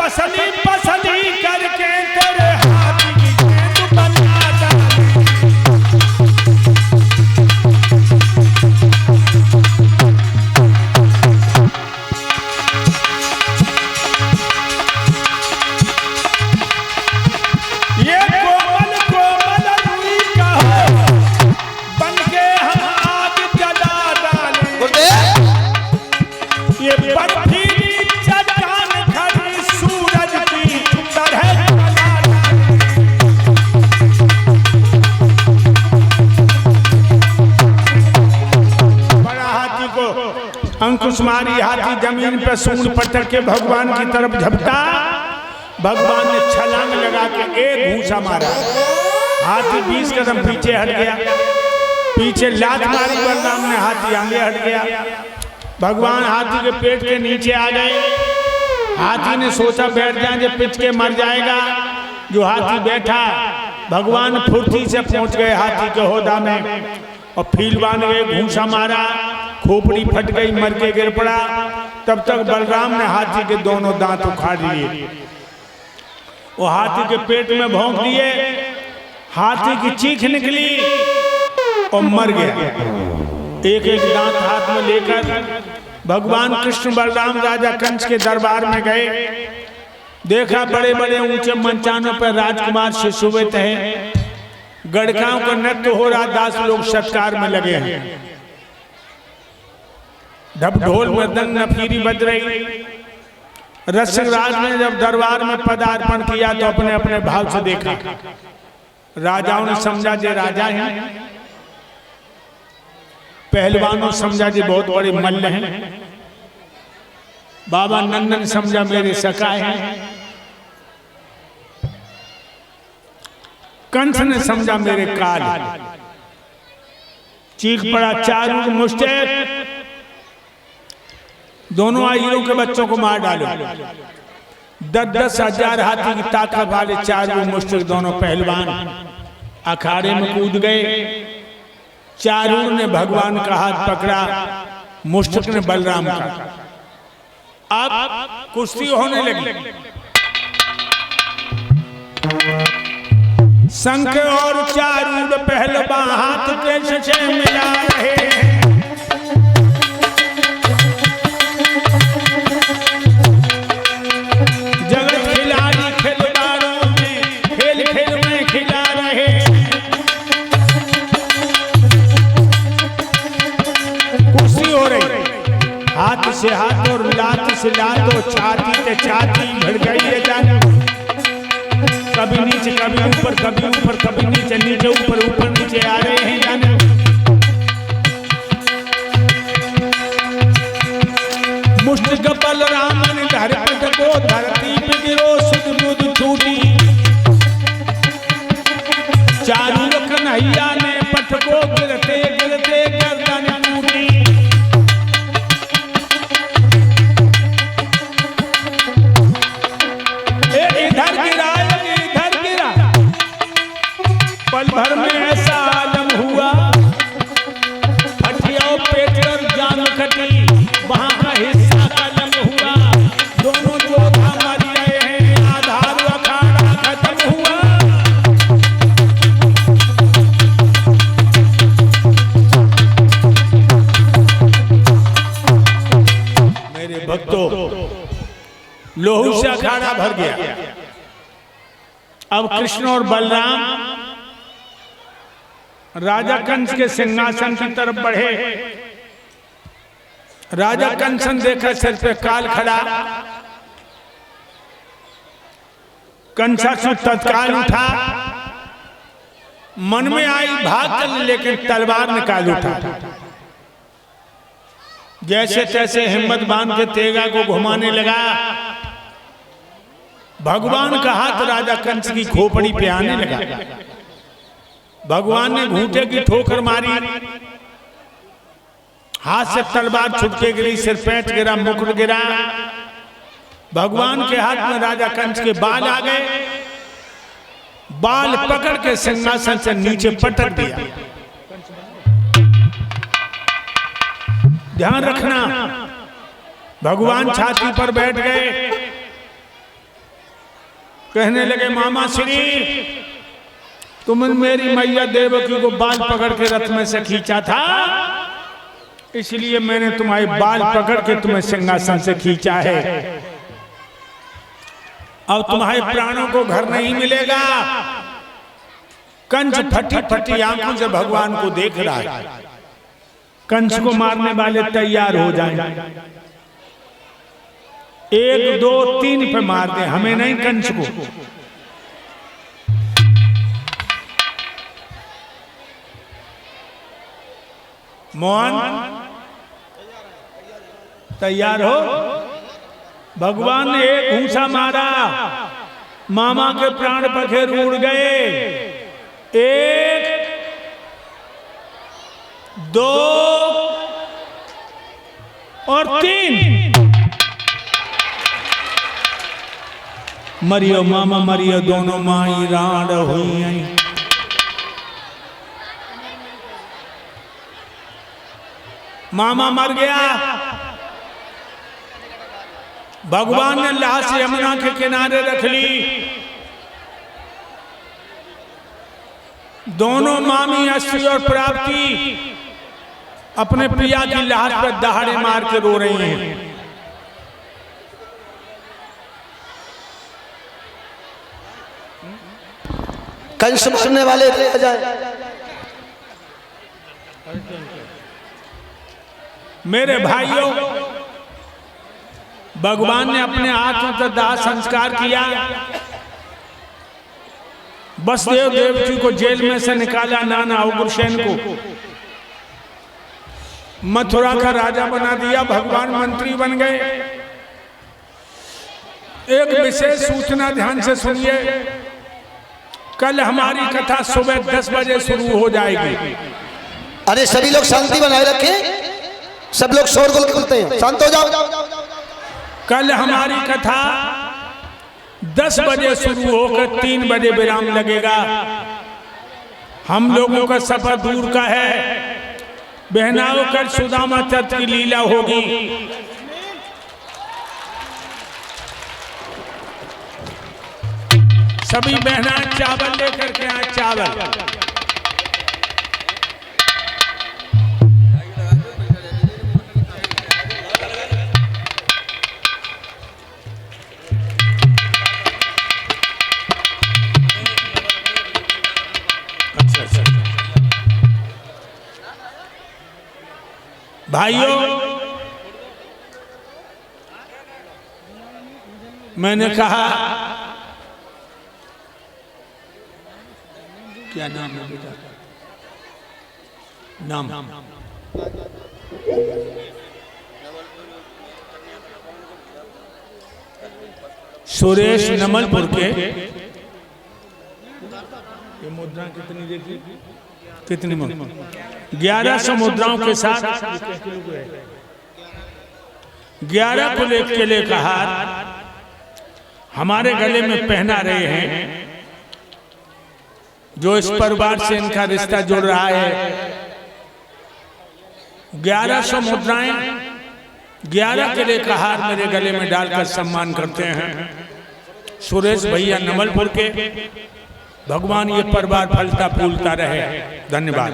असली पसली करके तेरे हाथ की गेंद बना डाली। ये कोमल कोमल रुई का बनके हम आग जला डाले। ये बर्फीली चट्टान खड़ी सूरज की तरह जला डाले। बड़ा हाथी को अंकुश मारी, हाथी जमीन पर सूंड पटक के भगवान की तरफ झपटा। भगवान ने छलांग लगा के एक घूंसा मारा, हाथी 20 कदम पीछे हट गया। पीछे लात मारी बलराम ने, हाथी आगे हट गया। भगवान हाथी के पेट के नीचे आ गए। हाथी ने सोचा बैठ जाए, जब पिच के मर जाएगा। जो हाथी बैठा, भगवान फुर्ती से पहुंच गए हाथी के होदा में और फील बांध गए, घूंसा मारा, खोपड़ी फट गई, मर के गिर पड़ा। तब तक बलराम ने हाथी के दोनों दांत उखाड़ लिए, वो हाथी के पेट में भोंक दिए। हाथी की चीख निकली और मर गया। एक एक दांत हाथ में लेकर भगवान कृष्ण बलराम राजा कंस के दरबार में गए। देखा बड़े बड़े ऊंचे मंचानों पर राजकुमार सुशोभित हैं, गड़काओं का नृत्य हो रहा, 10 लोग सत्कार में लगे हैं। ढप ढोल मृदंग नफीरी बज रही। रसिक राज ने जब दरबार में पदार्पण किया तो अपने अपने भाव से देखा। राजाओं ने समझा जे राजा हैं, पहलवानों समझा जी बहुत बड़े मल्ल हैं, बाबा नंदन समझा मेरे सखा हैं, कंस ने समझा मेरे काल। चीख पड़ा चारू मुश्तिक, दोनों आयरों के बच्चों को मार डालो। 10-10 हजार हाथी की ताकत वाले चारू मुश्तिक दोनों पहलवान अखाड़े में कूद गए। चारूर ने भगवान का हाथ पकड़ा, मुश्तिक ने बलराम का। अब कुश्ती होने लगी। शंख और चारूर पहलवान हाथ के से मिला रहे हैं। जगत खिलाड़ी खिलवाड़ों में खेल खेल में खिला रहे हैं। कुर्सी हो रही, हाथ से हाथ और लात से लात और छाती से छाती भिड़ गई है जाने। कभी नीचे कभी ऊपर, कभी ऊपर कभी नीचे, नीचे ऊपर ऊपर नीचे आ रहे हैं जाने। मुश्तिक बलराम ने धरपट को धरती पे गिरो, सुध बुध छूटी। चारू कन्हैया ने पट को गिरते गिरते गर्दन टूटी। इधर गिरा इधर गिरा, पल भर में ऐसा आलम हुआ। हटिया पेट और जान कटी, वहां का हिस्सा कलम हुआ। दोनों जोधा मर गए हैं, आधार अखाड़ा खत्म हुआ। मेरे भक्तों, लोहू से अखाड़ा भर गया। अब कृष्ण और बलराम राजा कंस के सिंहासन की तरफ बढ़े। राजा कंसन देखा सिर पे काल खड़ा। कंसासुर तत्काल उठा, मन में आई भाग कर, लेकिन तलवार निकाल उठा। जैसे तैसे हिम्मत बांध के तेगा को घुमाने लगा। भगवान का हाथ राजा कंस की खोपड़ी पे आने लगा। भगवान ने घूंटे की ठोकर मारी, हाथ से तलवार छुट के गिरी, सिर पैट गिरा, मुकुट गिरा। भगवान के हाथ में राजा कंस के बाल आ गए। बाल पकड़ के सिंहासन से नीचे पटक दिया। ध्यान रखना, भगवान छाती पर बैठ गए। कहने लगे मामा श्री, तुमने मेरी मैया देवकी को बाल पकड़ के रथ में से खींचा था, इसलिए मैंने तुम्हारे बाल पकड़ के तुम्हें सिंहासन से खींचा है। अब तुम्हारे प्राणों को घर नहीं मिलेगा। कंस फटी फटी आंखों से भगवान को देख रहा है। कंस को मारने वाले तैयार हो जाएं। 1 2 3 पे मार दे, हमें नहीं कंस को। मोहन तैयार हो। भगवान ने एक घूंसा मारा, मामा के प्राण पखेर उड़ गए। 1 2 और 3। मरियो मामा मरियो, दोनों माई राण हुई। मामा मर गया। भगवान ने लाश यमुना के किनारे रख ली। दोनों मामी अश्वी और प्राप्ति अपने प्रिया की लाश पर दहाड़े मार के रो रही हैं। कंस मारने वाले जाए। मेरे भाइयों, भगवान ने अपने हाथों से दाह संस्कार किया। वसुदेव देवकी को जेल में से निकाला, नाना उग्रसेन को मथुरा का राजा बना दिया। भगवान मंत्री बन गए। एक विशेष सूचना ध्यान से सुनिए। कल हमारी कथा सुबह 10 बजे शुरू हो जाएगी। अरे सभी लोग शांति बनाए रखें, सब लोग शोरगुल करते हैं, शांत हो जाओ। कल हमारी कथा 10 बजे शुरू होकर 3 बजे विराम लगेगा। हम लोगों का सफर दूर का है। बहनाओं कल सुदामा चरित्र की लीला होगी। सभी बहना चावल लेकर के आए, चावल। भाइयों, मैंने कहा क्या नाम है बेटा? नाम सुरेश नमलपुर के। ये मुद्रा कितनी देखी? कितनी? 1100 मुद्राओं के साथ 11 कुल के लिए कहा हमारे गले में पहना रहे हैं, जो इस परिवार से इनका रिश्ता जुड़ रहा है। 1100 मुद्राएं 11 किले का हार मेरे गले में डालकर सम्मान करते हैं सुरेश भैया नमलपुर के। भगवान ये परिवार फलता फूलता रहे। धन्यवाद।